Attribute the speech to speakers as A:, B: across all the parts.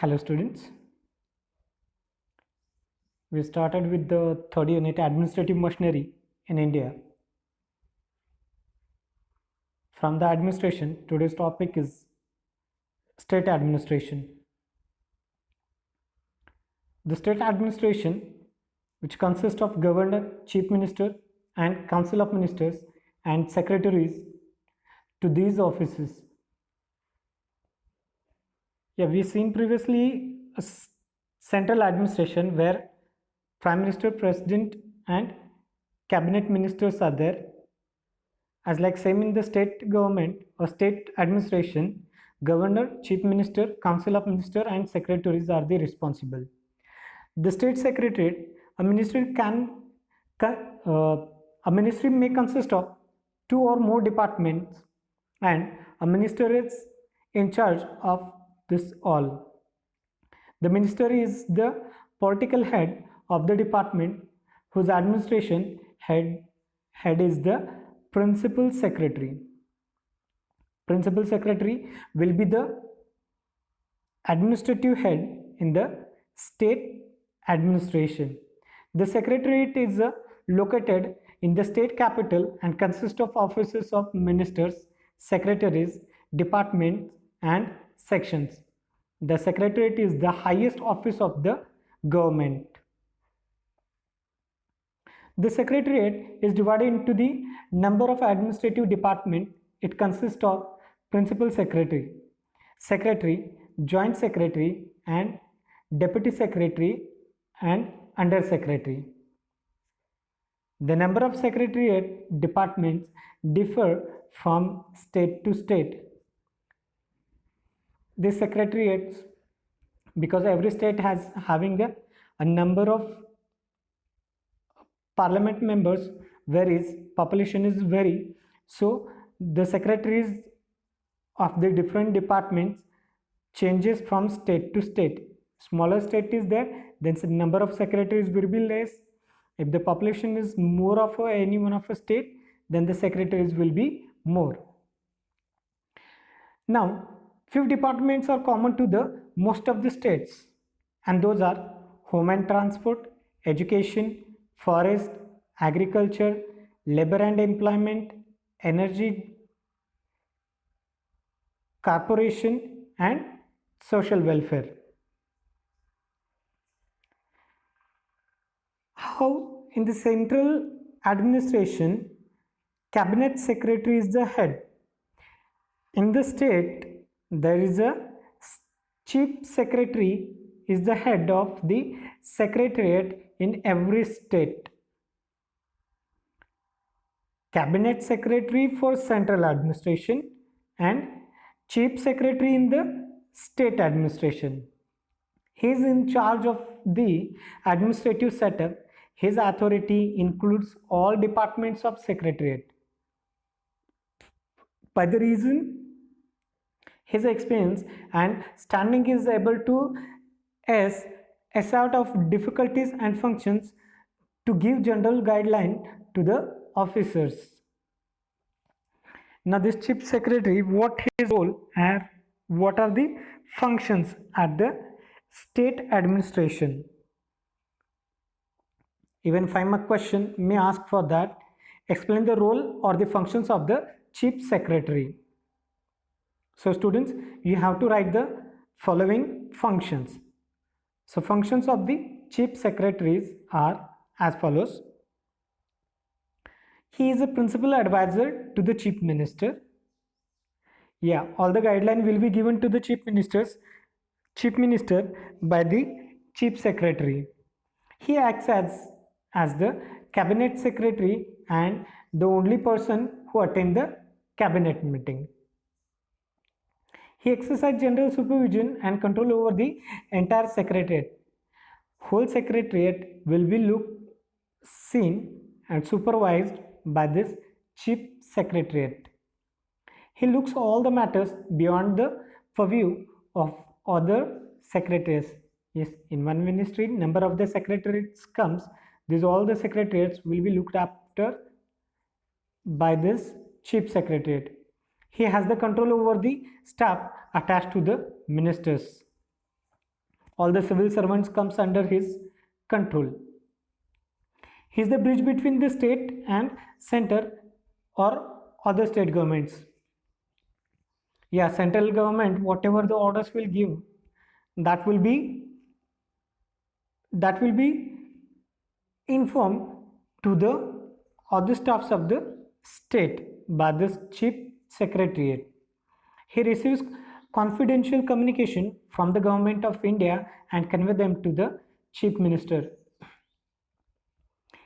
A: Hello students, we started with the third unit administrative machinery in India. From the administration, today's topic is state administration. The state administration, which consists of governor, chief minister and council of ministers and secretaries to these offices. We've seen previously a central administration where prime minister, president and cabinet ministers are there. As like same in the state government or state administration, governor, chief minister, council of minister and secretaries are the responsible. The state secretariat, a ministry a ministry may consist of two or more departments and a minister is in charge of this all. The minister is the political head of the department whose administration head is the principal secretary. Principal secretary will be the administrative head in the state administration. The secretariat is located in the state capital and consists of offices of ministers, secretaries, departments and sections. The secretariat is the highest office of the government. The secretariat is divided into the number of administrative departments. It consists of principal secretary, secretary, joint secretary and deputy secretary and under secretary. The number of secretariat departments differ from state to state. These secretariats, because every state has having a number of parliament members varies, population is vary, so the secretaries of the different departments changes from state to state. Smaller state is there, then the number of secretaries will be less. If the population is more of any one of a state, then the secretaries will be more. Now, few departments are common to the most of the states, and those are home and transport, education, forest, agriculture, labor and employment, energy, corporation and social welfare. How in the central administration, cabinet secretary is the head. In the state, there is a chief secretary is the head of the secretariat in every state. Cabinet secretary for central administration and chief secretary in the state administration. He is in charge of the administrative setup. His authority includes all departments of secretariat. By the reason his experience and standing is able to S out of difficulties and functions to give general guideline to the officers. Now this chief secretary, what his role and what are the functions at the state administration? Even 5-mark question may ask for that. Explain the role or the functions of the chief secretary. So students, you have to write the following functions. So functions of the chief secretaries are as follows. He is a principal advisor to the chief minister. All the guideline will be given to the chief minister by the chief secretary. He acts as the cabinet secretary and the only person who attend the cabinet meeting. He exercises general supervision and control over the entire secretariat. Whole secretariat will be seen and supervised by this chief secretariat. He looks all the matters beyond the purview of other secretaries. Yes, in one ministry, number of the secretariats comes. These all the secretariats will be looked after by this chief secretariat. He has the control over the staff attached to the ministers. All the civil servants comes under his control. He is the bridge between the state and center or other state governments. Yeah, central government, whatever the orders will give, that will be that will be informed to the other staffs of the state by the chief secretariat. He receives confidential communication from the government of India and convey them to the chief minister.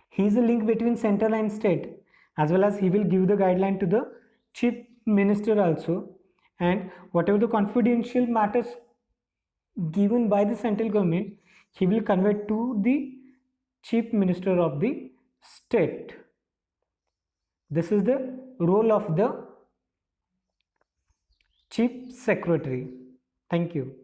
A: He is a link between central and state, as well as he will give the guideline to the chief minister also, and whatever the confidential matters given by the central government, he will convey to the chief minister of the state. This is the role of the chief secretary. Thank you.